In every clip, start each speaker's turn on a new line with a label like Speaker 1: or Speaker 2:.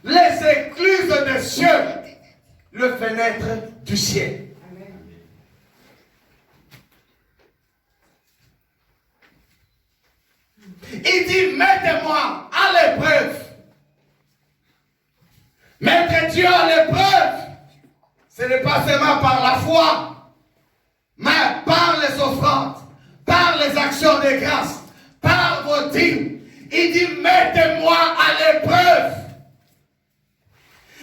Speaker 1: les écluses des cieux, le fenêtre du ciel. Il dit, mettez-moi à l'épreuve. Mettre Dieu à l'épreuve, ce n'est pas seulement par la foi, mais par les offrandes, par les actions de grâce, par vos dîmes. Il dit, mettez-moi à l'épreuve.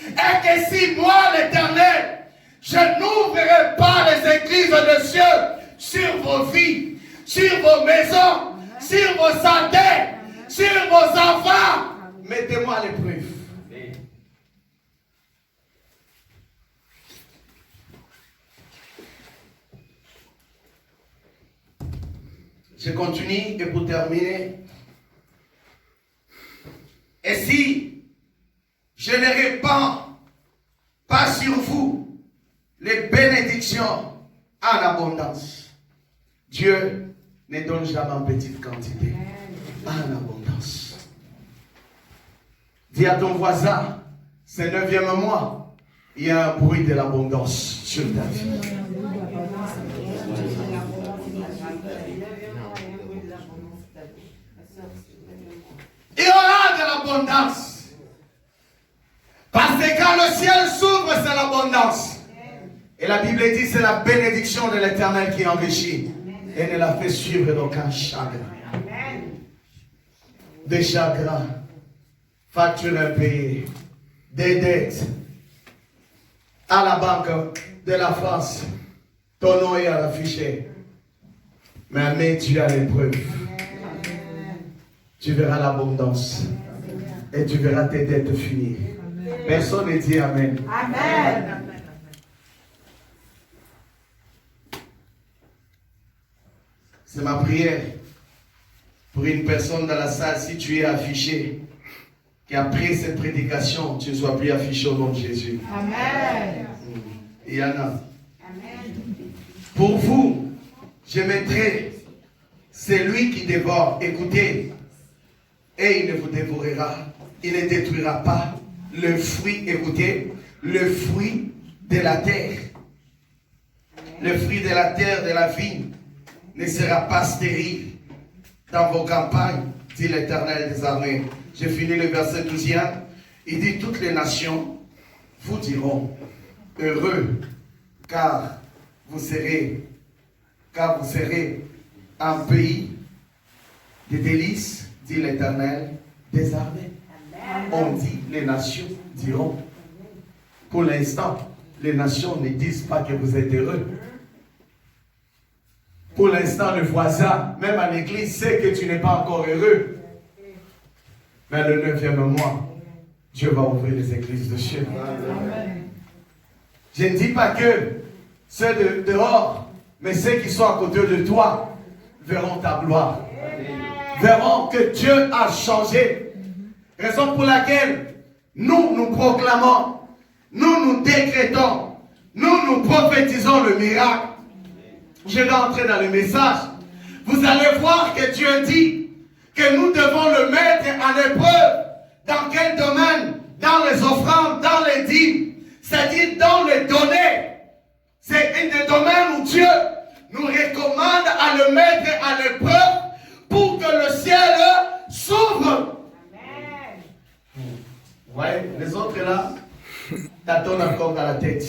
Speaker 1: Et que si moi, l'Éternel, je n'ouvrirai pas les églises des cieux sur vos vies, sur vos maisons, sur vos santé, sur vos enfants, mettez-moi à l'épreuve. Je continue et pour terminer. Et si je ne répands pas sur vous les bénédictions en abondance, Dieu ne donne jamais en petite quantité, en abondance. Dis à ton voisin, ce 9e mois, il y a un bruit de l'abondance sur ta vie. Il y aura de l'abondance. Parce que quand le ciel s'ouvre, c'est l'abondance. Et la Bible dit c'est la bénédiction de l'Éternel qui enrichit. Et ne la fait suivre d'aucun chagrin. Des chagrins, factures impayées, des dettes à la banque de la France. Ton nom est affiché. Mais mets Dieu à l'épreuve. Tu verras l'abondance. Et tu verras tes dettes finir. Personne ne dit Amen.
Speaker 2: Amen.
Speaker 1: C'est ma prière pour une personne dans la salle, si tu es affiché, qu'après cette prédication, tu ne sois plus affiché au nom de Jésus.
Speaker 2: Amen.
Speaker 1: Il y en a.
Speaker 2: Amen.
Speaker 1: Pour vous, je mettrai celui qui dévore. Écoutez, et il ne vous dévorera, il ne détruira pas le fruit, écoutez, le fruit de la terre. Le fruit de la terre, de la vigne, ne sera pas stérile dans vos campagnes, dit l'Éternel des armées. J'ai fini le verset 12e. Il dit, toutes les nations vous diront, heureux, car vous serez un pays de délices, dit l'Éternel des armées. On dit, les nations diront. Pour l'instant, les nations ne disent pas que vous êtes heureux. Pour l'instant, le voisin, même à l'église, sait que tu n'es pas encore heureux. Mais le 9e mois, Dieu va ouvrir les églises de cieux. Je ne dis pas que ceux de dehors, mais ceux qui sont à côté de toi verront ta gloire. Verront que Dieu a changé. Raison pour laquelle nous proclamons, nous décrétons, nous prophétisons le miracle. Je vais entrer dans le message. Vous allez voir que Dieu dit que nous devons le mettre à l'épreuve. Dans quel domaine? Dans les offrandes, dans les dîmes, c'est-à-dire dans les données. C'est un des domaines où Dieu nous recommande à le mettre à l'épreuve pour que le ciel s'ouvre. Ouais, les autres là, t'attendent encore dans la tête.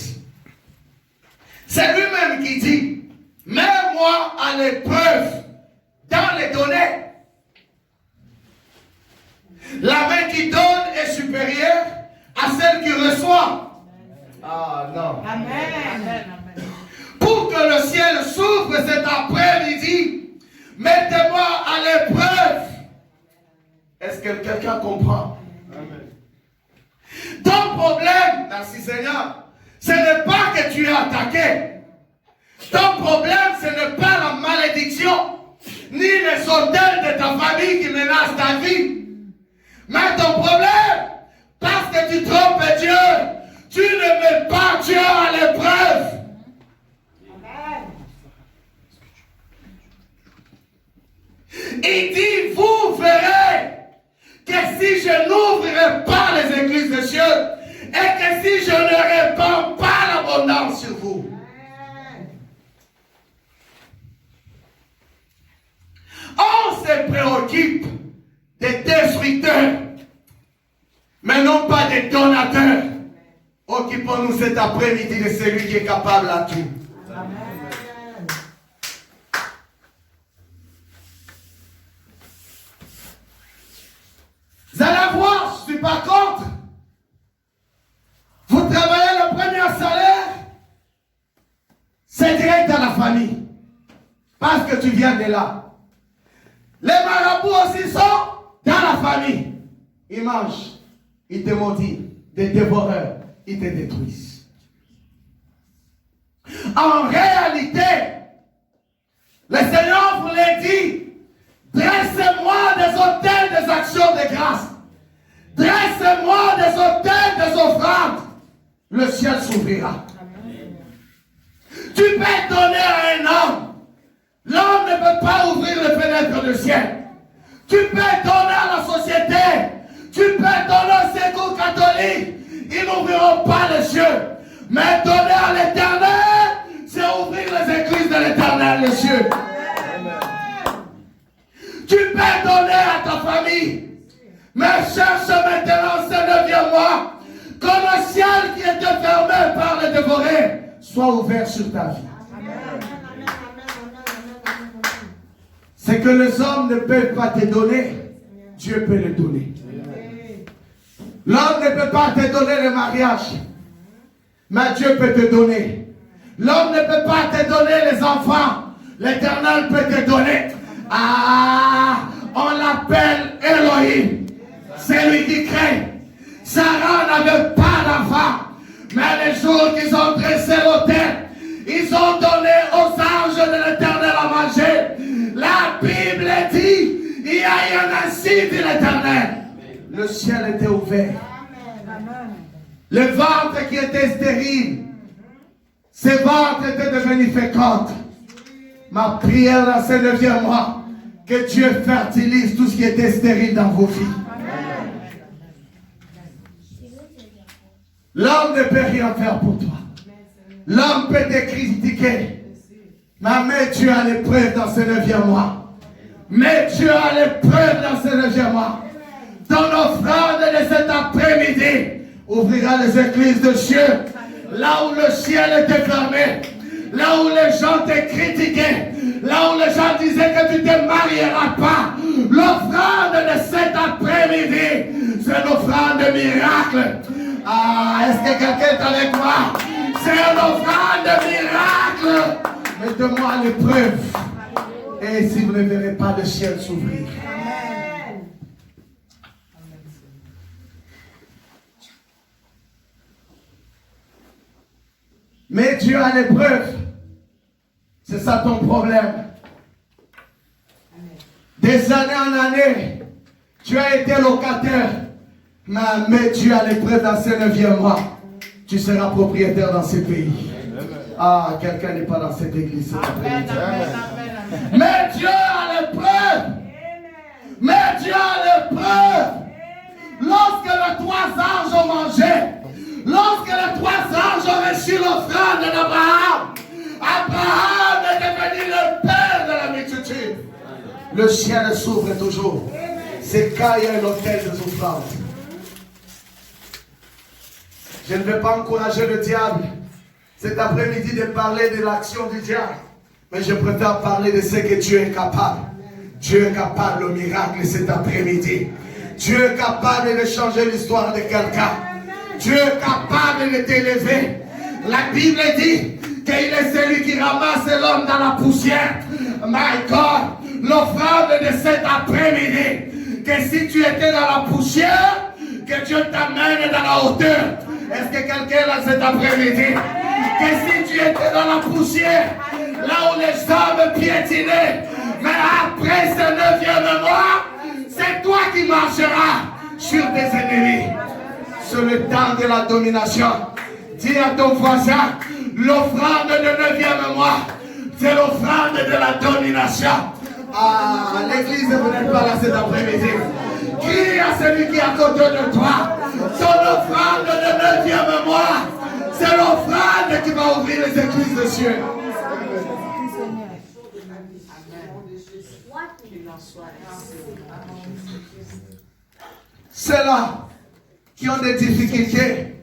Speaker 1: C'est lui-même qui dit, mets-moi à l'épreuve dans les données. La main qui donne est supérieure à celle qui reçoit. Ah non.
Speaker 2: Amen.
Speaker 1: Pour que le ciel s'ouvre cet après-midi, mettez-moi à l'épreuve. Est-ce que quelqu'un comprend? Amen. Ton problème, merci Seigneur, ce n'est pas que tu es attaqué. Ton problème, ce n'est pas la malédiction, ni les hôtels de ta famille qui menacent ta vie. Mais ton problème, parce que tu trompes Dieu, tu ne mets pas Dieu à l'épreuve. Il dit, vous verrez que si je n'ouvrirai pas les églises des cieux, vous. On se préoccupe des destructeurs, mais non pas des donateurs. Occupons-nous cet après-midi de celui qui est capable à tout.
Speaker 2: Amen.
Speaker 1: Vous allez voir, je ne suis pas contre. Vous travaillez le premier salaire, c'est direct à la famille. Parce que tu viens de là. Les marabouts aussi sont dans la famille. Ils mangent, ils te maudissent, des dévoreurs, ils te détruisent. En réalité, le Seigneur vous l'a dit, dressez-moi des autels des actions de grâce. Dressez-moi des autels des offrandes. Le ciel s'ouvrira. Tu peux donner à un homme. L'homme ne peut pas ouvrir les fenêtres du ciel. Tu peux donner à la société. Tu peux donner au secours catholique. Ils n'ouvriront pas les cieux. Mais donner à l'éternel, c'est ouvrir les églises de l'éternel, les cieux. Tu peux donner à ta famille. Mais cherche maintenant ce 9e mois. Que le ciel qui était fermé par les dévorés soit ouvert sur ta vie. C'est que les hommes ne peuvent pas te donner, Dieu peut le donner. L'homme ne peut pas te donner le mariage, mais Dieu peut te donner. L'homme ne peut pas te donner les enfants, l'Éternel peut te donner. Ah, on l'appelle Elohim, c'est lui qui crée. Sarah n'avait pas d'enfant, mais les jours qu'ils ont dressé l'autel, ils ont donné aux anges de l'Éternel à manger. La Bible dit, il y a eu ainsi dit l'Éternel. Le ciel était ouvert. Le ventre qui était stérile, ce ventre était devenu fécond. Ma prière dans ce 9e mois, que Dieu fertilise tout ce qui était stérile dans vos vies. L'homme ne peut rien faire pour toi. L'homme peut te critiquer. Mais mets Dieu à l'épreuve dans ce 9e mois. Mets Dieu à l'épreuve dans ce 9e mois. Ton offrande de cet après-midi ouvrira les églises de Dieu. Là où le ciel était fermé. Là où les gens te critiquaient. Là où les gens disaient que tu ne te marieras pas. L'offrande de cet après-midi, c'est l'offrande de miracle. Ah, est-ce que quelqu'un est avec moi? C'est une offrande de miracle. Mettez-moi à l'épreuve. Et si vous ne verrez pas le ciel s'ouvrir. Mais Dieu à l'épreuve. C'est ça ton problème. Des années en années, tu as été locataire. Mais Dieu à l'épreuve dans ce 9e mois. Tu seras propriétaire dans ce pays. Ah, quelqu'un n'est pas dans cette église. Mais Dieu à l'épreuve. Mais Dieu à l'épreuve. Lorsque les 3 anges ont mangé, lorsque les 3 anges ont reçu l'offrande d'Abraham, Abraham est devenu le père de la multitude. Le ciel s'ouvre toujours. C'est quand il y a l'autel des offrandes. Je ne vais pas encourager le diable cet après-midi de parler de l'action du diable. Mais je préfère parler de ce que Dieu est capable. Dieu est capable au miracle cet après-midi. Dieu est capable de changer l'histoire de quelqu'un. Dieu est capable de t'élever. La Bible dit qu'il est celui qui ramasse l'homme dans la poussière. My God, l'offrande de cet après-midi, que si tu étais dans la poussière, que Dieu t'amène dans la hauteur. Est-ce que quelqu'un est là cet après-midi? Que si tu étais dans la poussière, là où les hommes piétinaient, mais après ce 9e mois, c'est toi qui marcheras sur tes ennemis. C'est le temps de la domination. Dis à ton voisin, l'offrande de 9e mois, c'est l'offrande de la domination. Ah, l'église, vous n'êtes pas là cet après-midi. Crie à celui qui est à côté de toi. Ton offrande de 9e mois, c'est l'offrande qui va ouvrir les Dieu. Ceux-là qui ont des difficultés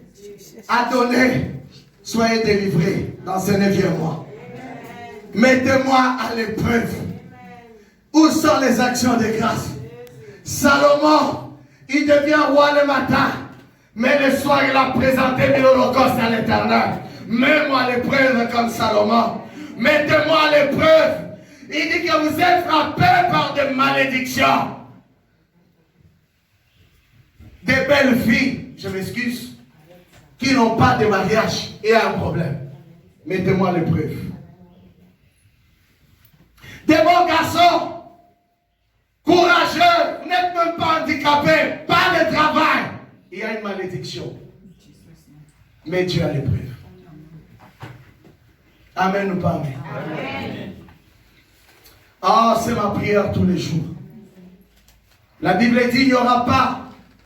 Speaker 1: à donner, soyez délivrés dans ce 9e mois. Mettez-moi à l'épreuve. Où sont les actions de grâce? Salomon, il devient roi le matin, mais le soir il a présenté l'holocauste à l'Éternel. Mets-moi à l'épreuve comme Salomon. Mettez-moi à l'épreuve. Il dit que vous êtes frappés par des malédictions. Des belles filles, je m'excuse, qui n'ont pas de mariage et un problème. Mettez-moi à l'épreuve. Des bons garçons, courageux, vous n'êtes même pas handicapés, pas de travail. Il y a une malédiction. Mais Dieu à l'épreuve. Amen ou pas amen? Amen. Ah, c'est ma prière tous les jours. La Bible dit qu'il n'y aura pas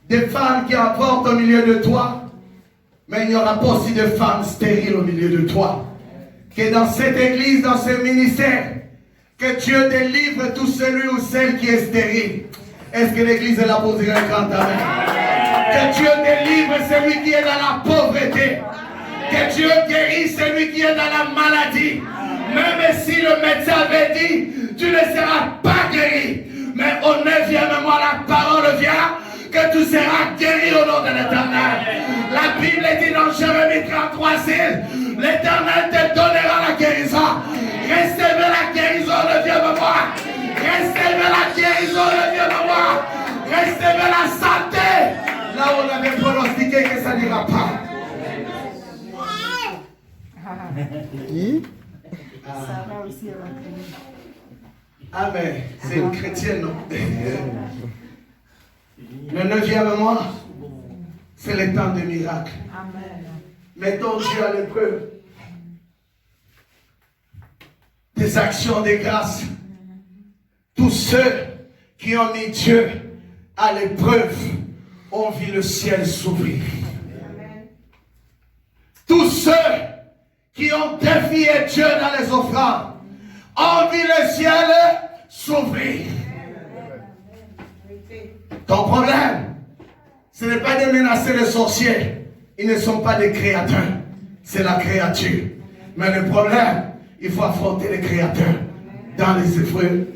Speaker 1: de femmes qui apportent au milieu de toi, mais il n'y aura pas aussi de femmes stériles au milieu de toi. Que dans cette église, dans ce ministère, que Dieu délivre tout celui ou celle qui est stérile. Est-ce que l'église est là pour dire un grand amen? Que Dieu délivre celui qui est dans la pauvreté. Que Dieu guérisse celui qui est dans la maladie. Même si le médecin avait dit, tu ne seras pas guéri. Mais au 9e mois, la parole vient que tu seras guéri au nom de l'Éternel. La Bible dit dans Jérémie 33:6, l'Éternel te donnera la guérison. Recevez la guérison le 9e mois. Recevez la guérison le 9e mois. Recevez la santé. Là où on avait pronostiqué que ça n'ira pas. Amen. C'est une chrétienne, non? Le 9e mois, c'est le temps des miracles. Mettons Dieu à l'épreuve. Des actions de grâce. Tous ceux qui ont mis Dieu à l'épreuve ont vu le ciel s'ouvrir. Tous ceux qui ont défié Dieu dans les offrandes ont vu le ciel s'ouvrir. Ton problème, ce n'est pas de menacer les sorciers. Ils ne sont pas des créateurs. C'est la créature. Mais le problème, il faut affronter les créateurs dans les offrandes.